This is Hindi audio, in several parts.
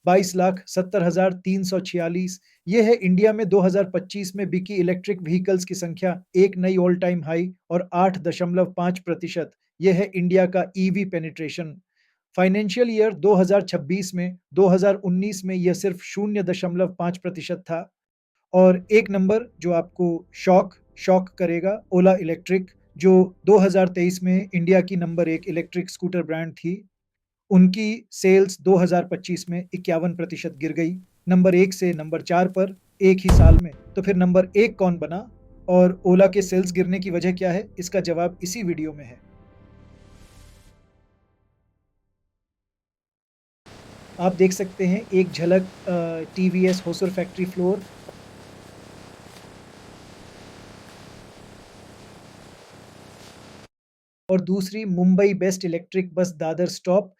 22,70,346। ये है इंडिया में 2025 में बिकी इलेक्ट्रिक व्हीकल्स की संख्या, एक नई ऑल टाइम हाई और 8.5%। यह है इंडिया का ईवी पेनिट्रेशन। फाइनेंशियल ईयर 2026 में 2019 में यह सिर्फ 0.5% था। और एक नंबर जो आपको शॉक करेगा, ओला इलेक्ट्रिक, जो 2023 में इंडिया की नंबर 1 इलेक्ट्रिक स्कूटर ब्रांड थी, उनकी सेल्स 2025 में 51% गिर गई, नंबर 1 से नंबर 4 पर एक ही साल में। तो फिर नंबर 1 कौन बना और ओला के सेल्स गिरने की वजह क्या है, इसका जवाब इसी वीडियो में है। आप देख सकते हैं एक झलक टीवीएस होसर फैक्ट्री फ्लोर। और दूसरी Mumbai best electric bus Dadar stop.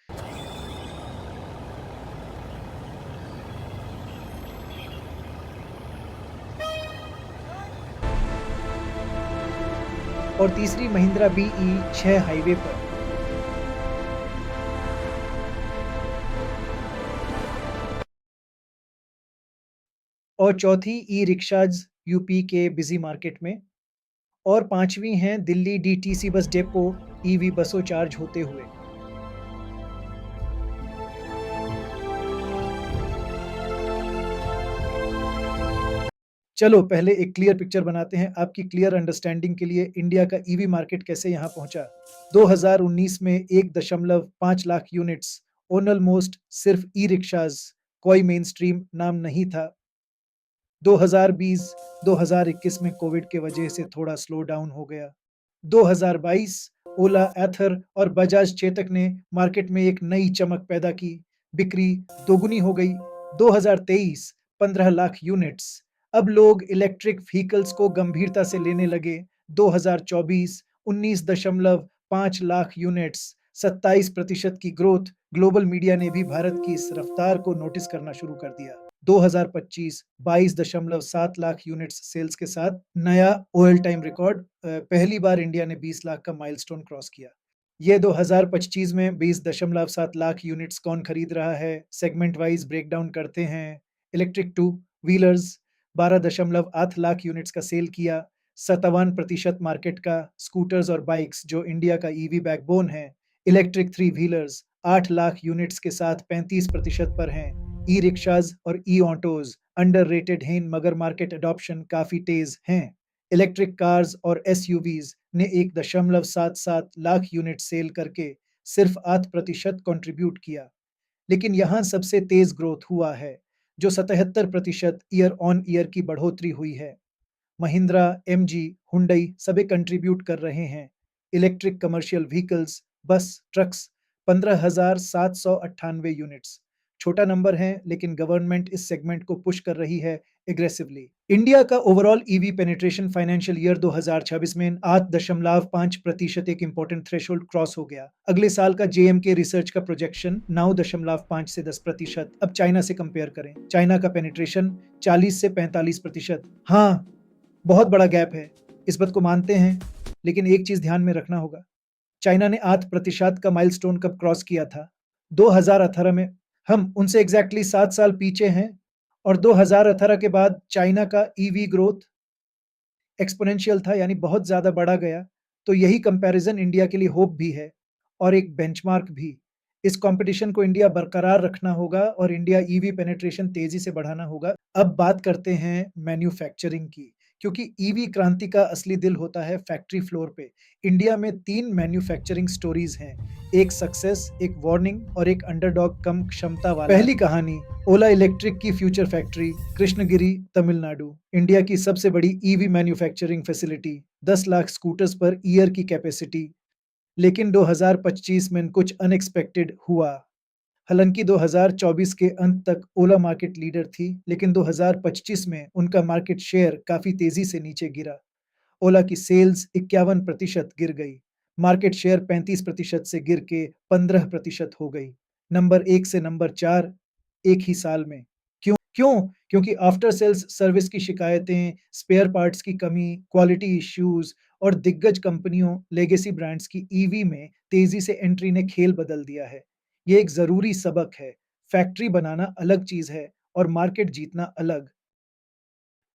और तीसरी महिंद्रा बीई 6 हाईवे पर। और चौथी ई रिक्शाज यूपी के बिजी मार्केट में। और पांचवी हैं Delhi DTC bus depot EV बसों चार्ज होते हुए। चलो पहले एक क्लियर पिक्चर बनाते हैं आपकी क्लियर अंडरस्टैंडिंग के लिए, इंडिया का ईवी मार्केट कैसे यहां पहुंचा। 2019 में 1.5 लाख यूनिट्स, ऑलमोस्ट सिर्फ ई रिक्शाज, कोई मेन स्ट्रीम नाम नहीं था। 2020-2021 में कोविड के वजह से थोड़ा स्लो डाउन हो गया। 2022 ओला, एथर और बजाज चेतक ने मार्केट में एक नई चमक पैदा की, बिक्री दोगुनी हो गई। 2023 15 लाख यूनिट्स, अब लोग इलेक्ट्रिक व्हीकल्स को गंभीरता से लेने लगे। 2024 19.5 लाख यूनिट्स, 27% की ग्रोथ। ग्लोबल मीडिया ने भी भारत की इस रफ्तार को नोटिस करना शुरू कर दिया। 2025 22.7 लाख यूनिट्स सेल्स के साथ नया ऑल टाइम रिकॉर्ड, पहली बार इंडिया ने 20 लाख का माइलस्टोन क्रॉस किया। ये 2025 में 20.7 लाख यूनिट्स कौन खरीद रहा है, सेगमेंट वाइज ब्रेक डाउन करते हैं। Electric two wheelers 12.8 lakh units का सेल किया, 57% मार्केट का। स्कूटर्स और बाइक्स जो इंडिया का ईवी बैकबोन है। Electric three wheelers 8 lakh units के साथ 35% पर हैं। ई रिक्शाज और ई ऑटोज अंडररेटेड हैं मगर मार्केट अडॉप्शन काफी तेज हैं। इलेक्ट्रिक कार्स और एसयूवीज ने 1.77 लाख यूनिट सेल करके सिर्फ 8% कंट्रीब्यूट किया। लेकिन यहाँ सबसे तेज ग्रोथ हुआ है, जो 77% ईयर ऑन ईयर की बढ़ोतरी हुई है। महिंद्रा, एमजी, हुंडई सभी कंट्रीब्यूट कर रहे हैं। इलेक्ट्रिक कमर्शियल व्हीकल्स, बस, ट्रक्स 15,798 यूनिट्स, छोटा नंबर है लेकिन गवर्नमेंट इस सेगमेंट को पुश कर रही है एग्रेसिवली। इंडिया का overall EV penetration financial year 2026 में 8.5% एक इंपॉर्टेंट थ्रेशोल्ड क्रॉस हो गया। अगले साल का जेएमके रिसर्च का प्रोजेक्शन 9.5 से 10%। अब चाइना से कंपेयर करें, चाइना का पेनिट्रेशन 40 से 45%। हाँ, बहुत बड़ा गैप है, इस बात को मानते हैं, लेकिन एक चीज ध्यान में रखना होगा। चाइना ने 8% का माइलस्टोन कब क्रॉस किया था? 2018 में। हम उनसे एग्जैक्टली 7 साल पीछे हैं। और 2018 के बाद चाइना का ईवी ग्रोथ एक्सपोनेंशियल था, यानी बहुत ज्यादा बढ़ा गया। तो यही कंपैरिजन इंडिया के लिए होप भी है और एक बेंचमार्क भी। इस कंपटीशन को इंडिया बरकरार रखना होगा और इंडिया ईवी पेनिट्रेशन तेजी से बढ़ाना होगा। अब बात करते हैं मैन्युफैक्चरिंग की, क्योंकि ईवी क्रांति का असली दिल होता है फैक्ट्री फ्लोर पे। इंडिया में 3 मैन्युफैक्चरिंग स्टोरीज हैं, एक सक्सेस, एक वार्निंग और एक अंडरडॉग कम क्षमता वाला। पहली कहानी, ओला इलेक्ट्रिक की future factory, Krishnagiri, Tamil Nadu. India की सबसे बड़ी EV manufacturing facility, 10 lakh scooters per year की कैपेसिटी। लेकिन 2025 में कुछ अनएक्सपेक्टेड हुआ। हालांकि 2024 के अंत तक ओला मार्केट लीडर थी, लेकिन 2025 में उनका मार्केट शेयर काफी तेजी से नीचे गिरा। ओला की सेल्स 51% गिर गई, मार्केट शेयर 35% से गिर के 15% हो गई। नंबर 1 से नंबर 4 एक ही साल में। क्यों? क्योंकि आफ्टर सेल्स सर्विस की शिकायतें, स्पेयर पार्ट्स की कमी, क्वालिटी इश्यूज और दिग्गज कंपनियों, लेगेसी ब्रांड्स की ईवी में तेजी से एंट्री ने खेल बदल दिया है। ये एक जरूरी सबक है। फैक्ट्री बनाना अलग चीज है और मार्केट जीतना अलग।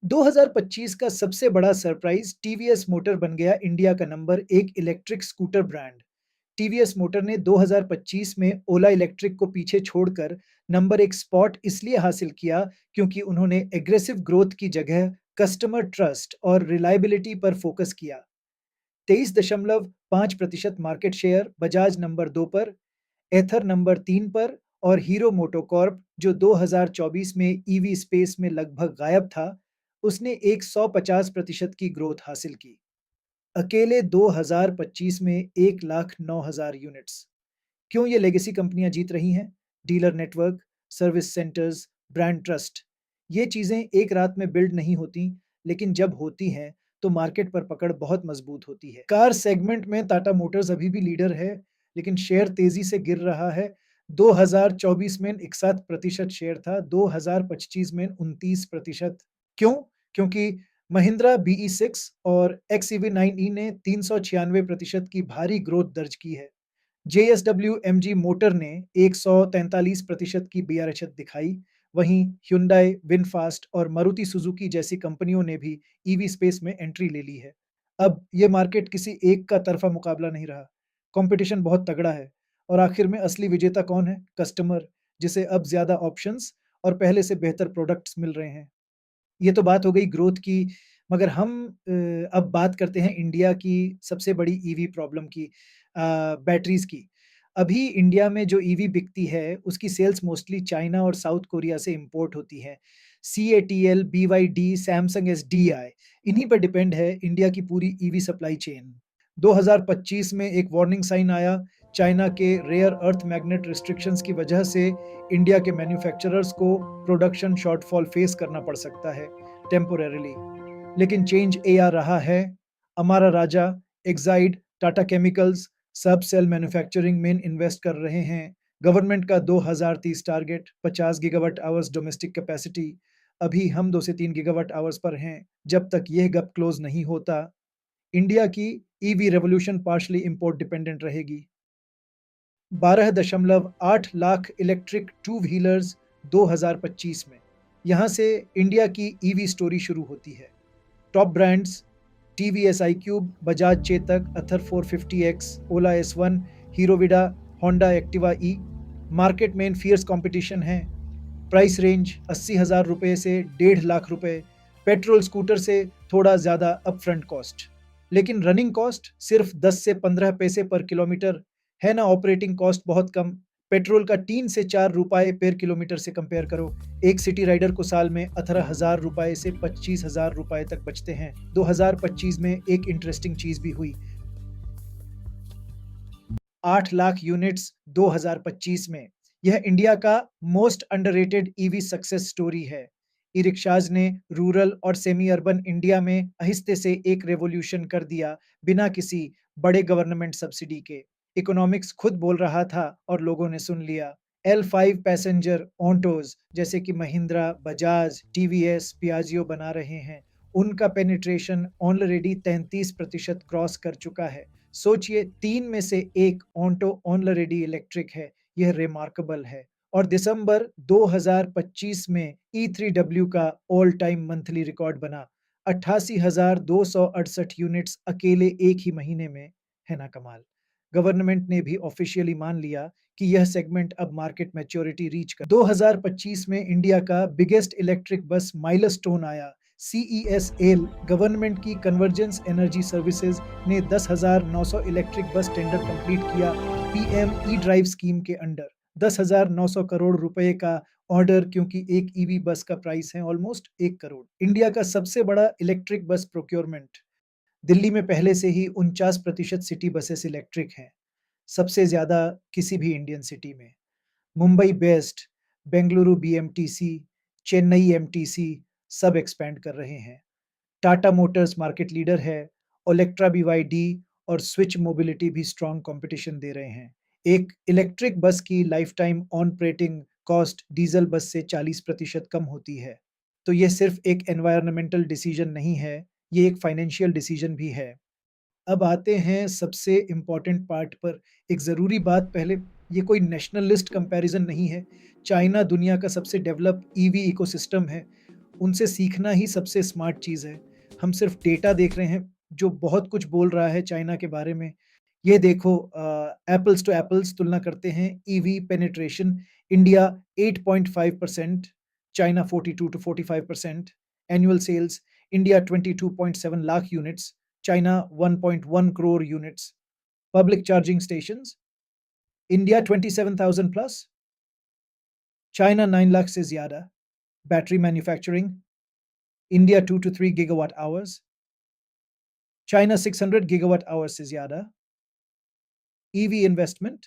2025 का सबसे बड़ा सरप्राइज, टीवीएस मोटर बन गया इंडिया का number 1 electric scooter brand. TVS motor ने 2025 में ओला इलेक्ट्रिक को पीछे छोड़कर नंबर 1 स्पॉट इसलिए हासिल किया क्योंकि उन्होंने एग्रेसिव ग्रोथ की जगह कस्टमर ट्रस्ट और रिलायबिलिटी पर फोकस किया। 23.5% मार्केट शेयर बजाज नंबर 2 पर, एथर नंबर 3 पर और हीरो मोटोकॉर्प जो 2024 में ईवी स्पेस में लगभग गायब था, उसने एक 150% की ग्रोथ हासिल की। अकेले 2025 में 1,09,000 यूनिट्स। क्यों ये लेगेसी कंपनियां जीत रही हैं? Dealer network, service centres, brand trust. ये चीजें एक रात में बिल्ड नहीं होती, लेकिन जब होती हैं तो मार्केट पर पकड़ बहुत मजबूत होती है। कार सेगमेंट में टाटा मोटर्स अभी भी लीडर है, लेकिन शेयर तेजी से गिर रहा है। 2024 में 61% शेयर था, 2025 में 29%। क्यों? क्योंकि महिंद्रा बीई 6 और एक्सईवी 9ई ने 396% की भारी ग्रोथ दर्ज की है। जेएसडब्ल्यू एमजी मोटर ने 143% की बीआरएचएच दिखाई। वहीं Hyundai, विनफास्ट और मारुति सुजुकी जैसी कंपनियों ने भी ईवी स्पेस में एंट्री ले ली है। अब ये मार्केट किसी एक का तरफा मुकाबला नहीं रहा। कंपटीशन बहुत तगड़ा है और आखिर में असली विजेता कौन है? कस्टमर, जिसे अब ज्यादा ऑप्शंस और पहले से बेहतर प्रोडक्ट्स मिल रहे हैं। ये तो बात हो गई ग्रोथ की, मगर हम अब बात करते हैं इंडिया की सबसे बड़ी ईवी प्रॉब्लम की, बैटरीज़ की। अभी इंडिया में जो ईवी बिकती है, उसकी सेल्स मोस्टली चाइना और साउथ कोरिया से इंपोर्ट होती है। सीएटीएल, बीवाईडी, सैमसंग एसडीआई, इन्हीं पर डिपेंड है इंडिया की पूरी ईवी सप्लाई चेन। 2025 में एक वार्निंग साइन आया, चाइना के रेयर अर्थ मैग्नेट रिस्ट्रिक्शंस की वजह से इंडिया के मैन्युफैक्चरर्स को प्रोडक्शन शॉर्टफॉल फेस करना पड़ सकता है टेम्पोरेरीली। लेकिन चेंज ए आ रहा है। अमारा राजा, एक्साइड, टाटा केमिकल्स सब सेल मैन्युफैक्चरिंग में इन्वेस्ट कर रहे हैं। गवर्नमेंट का 2030 target 50 gigawatt hours domestic capacity. अभी हम 2 से 3 गीगावाट आवर्स पर हैं। जब तक यह गैप क्लोज नहीं होता, इंडिया की EV revolution partially import dependent रहेगी। 12.8 लाख इलेक्ट्रिक टू व्हीलर्स 2025 में। यहाँ से इंडिया की ईवी स्टोरी शुरू होती है। Top brands, TVS iQube, Bajaj Chetak, Ather 450X, Ola S1, Hero Vida, Honda Activa e. Market में इन फियर्स कंपटीशन है। प्राइस रेंज 80,000 रुपए से 1.5 लाख रुपए। पेट्रोल स्कूटर से थोड़ा ज़्यादा अपफ्रंट कॉस्ट, लेकिन रनिंग कॉस्ट सिर्फ 10 से 15 पैसे पर किलोमीटर है ना। ऑपरेटिंग कॉस्ट बहुत कम, पेट्रोल का 3 से 4 रुपए पर किलोमीटर से कंपेयर करो। एक सिटी राइडर को साल में 18,000 रुपए से 25,000 रुपए तक बचते हैं। 2025 में एक इंटरेस्टिंग चीज भी हुई। 8 लाख यूनिट्स 2025 में। यह इंडिया का most underrated EV success story है। ई रिक्शाज ने रूरल और सेमी अर्बन इंडिया में आहिस्ते से एक रेवोल्यूशन कर दिया, बिना किसी बड़े गवर्नमेंट सब्सिडी के। इकोनॉमिक्स खुद बोल रहा था और लोगों ने सुन लिया। L5 पैसेंजर ऑटोज जैसे कि महिंद्रा, बजाज, टीवीएस, पियाजियो बना रहे हैं। उनका पेनिट्रेशन ऑलरेडी 33% क्रॉस कर चुका है। सोचिए, 3 में से 1 ऑटो ऑलरेडी इलेक्ट्रिक है। यह रिमार्केबल है। और दिसंबर 2025 में E3W का ऑल टाइम मंथली रिकॉर्ड बना। 88,268 यूनिट्स अकेले एक ही महीने में। है ना कमाल? गवर्नमेंट ने भी ऑफिशियली मान लिया कि यह सेगमेंट अब मार्केट मैच्योरिटी रीच कर। 2025 में इंडिया का बिगेस्ट इलेक्ट्रिक बस माइलस्टोन आया। CESL गवर्नमेंट की कन्वर्जेंस एनर्जी सर्विसेज ने 10,900 इलेक्ट्रिक बस टेंडर कंप्लीट किया PM ई ड्राइव स्कीम के अंडर। 10,900 करोड़ रुपए का ऑर्डर, क्योंकि एक ईवी बस का प्राइस है ऑलमोस्ट 1 करोड़। इंडिया का सबसे बड़ा इलेक्ट्रिक बस प्रोक्योरमेंट। दिल्ली में पहले से ही 49% सिटी बसेस इलेक्ट्रिक हैं, सबसे ज्यादा किसी भी इंडियन सिटी में। Mumbai best, Bengaluru BMTC, Chennai MTC सब एक्सपैंड कर रहे हैं। टाटा मोटर्स मार्केट लीडर है। ओलेक्ट्रा BYD और स्विच मोबिलिटी भी स्ट्रॉन्ग कंपटीशन दे रहे हैं। एक इलेक्ट्रिक बस की life time operating cost diesel बस से 40% कम होती है। तो यह सिर्फ एक एनवायरमेंटल डिसीजन नहीं है, ये एक फाइनेंशियल डिसीजन भी है। अब आते हैं सबसे इम्पोर्टेंट पार्ट पर। एक ज़रूरी बात पहले, ये कोई नेशनल लिस्ट कंपैरिजन नहीं है। चाइना दुनिया का सबसे डेवलप ईवी इकोसिस्टम है, उनसे सीखना ही सबसे स्मार्ट चीज़ है। हम सिर्फ डेटा देख रहे हैं, जो बहुत कुछ बोल रहा है चाइना के बारे में। ये देखो एपल्स टू एपल्स तुलना करते हैं, EV penetration India 8.5%, China 42 to 45%, annual sales India 22.7 lakh units, China 1.1 crore units, public charging stations India 27,000 plus, China 9 lakh से ज़्यादा, battery manufacturing India 2 to 3 gigawatt hours, China 600 gigawatt hours से ज़्यादा, EV investment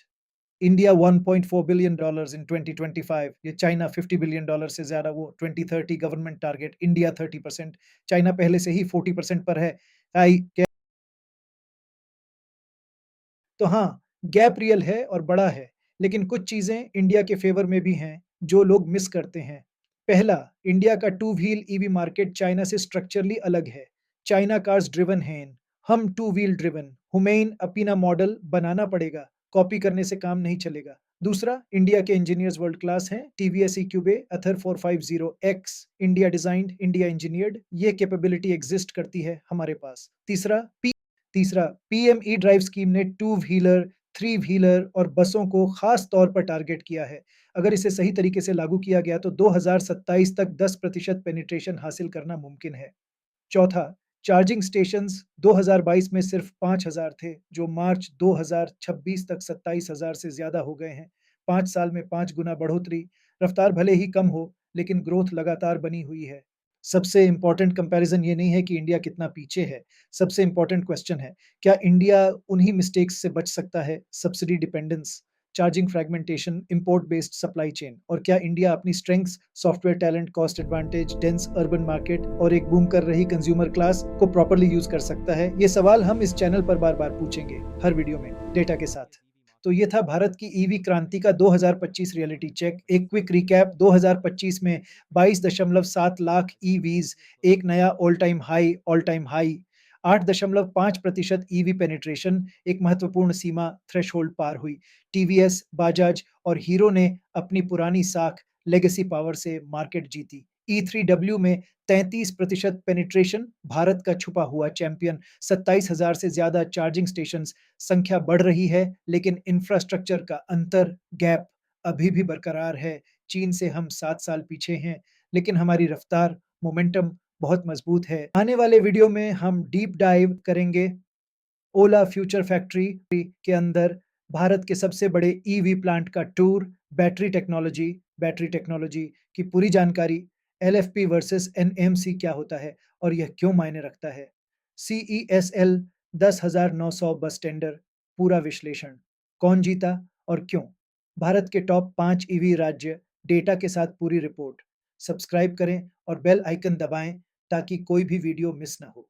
India $1.4 billion in 2025, ये चाइना $50 बिलियन से ज़्यादा, वो 2030 गवर्नमेंट टारगेट, इंडिया 30%, चाइना पहले से ही 40% पर है। आई तो हाँ, गैप रियल है और बड़ा है, लेकिन कुछ चीज़ें इंडिया के फ़ेवर में भी हैं, जो लोग मिस करते हैं। पहला, इंडिया का two wheel EV market China से स्ट्रक्चरली अलग है। चाइना कार्स ड्रिवन हैं, हम टू व्हील ड्रिवन। हुमेइन अपीना मॉडल बनाना पड़ेगा, कॉपी करने से काम नहीं चलेगा। दूसरा, इंडिया के इंजीनियर्स वर्ल्ड क्लास हैं, TVS iQube, Ather 450X, India designed, India engineered, ये कैपेबिलिटी एग्जिस्ट करती है हमारे पास। तीसरा, पीएमई ड्राइव स्कीम ने टू व्हीलर, थ्री व्हीलर और बसों को खास तौर पर टारगेट किया है। अगर इसे सही तरीके से लागू किया गया तो 2027 तक 10% पेनिट्रेशन हासिल करना मुमकिन है। चौथा, चार्जिंग स्टेशंस 2022 में सिर्फ 5,000 थे, जो मार्च 2026 तक 27,000 से ज़्यादा हो गए हैं। 5 साल में 5 गुना बढ़ोतरी। रफ्तार भले ही कम हो, लेकिन ग्रोथ लगातार बनी हुई है। सबसे इम्पोर्टेंट कंपैरिज़न ये नहीं है कि इंडिया कितना पीछे है, सबसे इम्पोर्टेंट क्वेश्चन है, क्या इंडिया उन्हीं मिस्टेक्स से बच सकता है? Subsidy dependence, charging fragmentation, import based supply chain, और क्या इंडिया अपनी strengths, software talent, cost advantage, dense urban market और एक बूम कर रही कंज्यूमर क्लास को प्रॉपर्ली यूज कर सकता है? ये सवाल हम इस चैनल पर बार-बार पूछेंगे, हर वीडियो में, डेटा के साथ। तो ये था भारत की ईवी क्रांति का 2025 रियलिटी चेक। एक क्विक रिकैप, 2025 में 22.7 लाख ईवीज़, एक नया all time high, 8.5% EV penetration, एक महत्वपूर्ण सीमा थ्रेशोल्ड पार हुई। टीवीएस, बजाज और हीरो ने अपनी पुरानी साख लेगेसी पावर से मार्केट जीती। E3W में 33% पेनिट्रेशन, भारत का छुपा हुआ चैंपियन। 27,000 से ज्यादा चार्जिंग स्टेशन, संख्या बढ़ रही है, लेकिन इंफ्रास्ट्रक्चर का अंतर, गैप अभी भी बरकरार है। चीन से हम 7 साल पीछे हैं, लेकिन हमारी रफ्तार, मोमेंटम बहुत मजबूत है। आने वाले वीडियो में हम डीप डाइव करेंगे ओला फ्यूचर फैक्ट्री के अंदर, भारत के सबसे बड़े ईवी प्लांट का टूर, बैटरी टेक्नोलॉजी की पूरी जानकारी, एलएफपी वर्सेस एनएमसी क्या होता है और यह क्यों मायने रखता है, सीईएसएल 10,900 बस टेंडर, पूरा विश्लेषण, कौन जीता और क्यों, भारत के टॉप 5 ईवी राज्य, डेटा के साथ पूरी रिपोर्ट। सब्सक्राइब करें और बेल आइकन दबाएं ताकि कोई भी वीडियो मिस ना हो।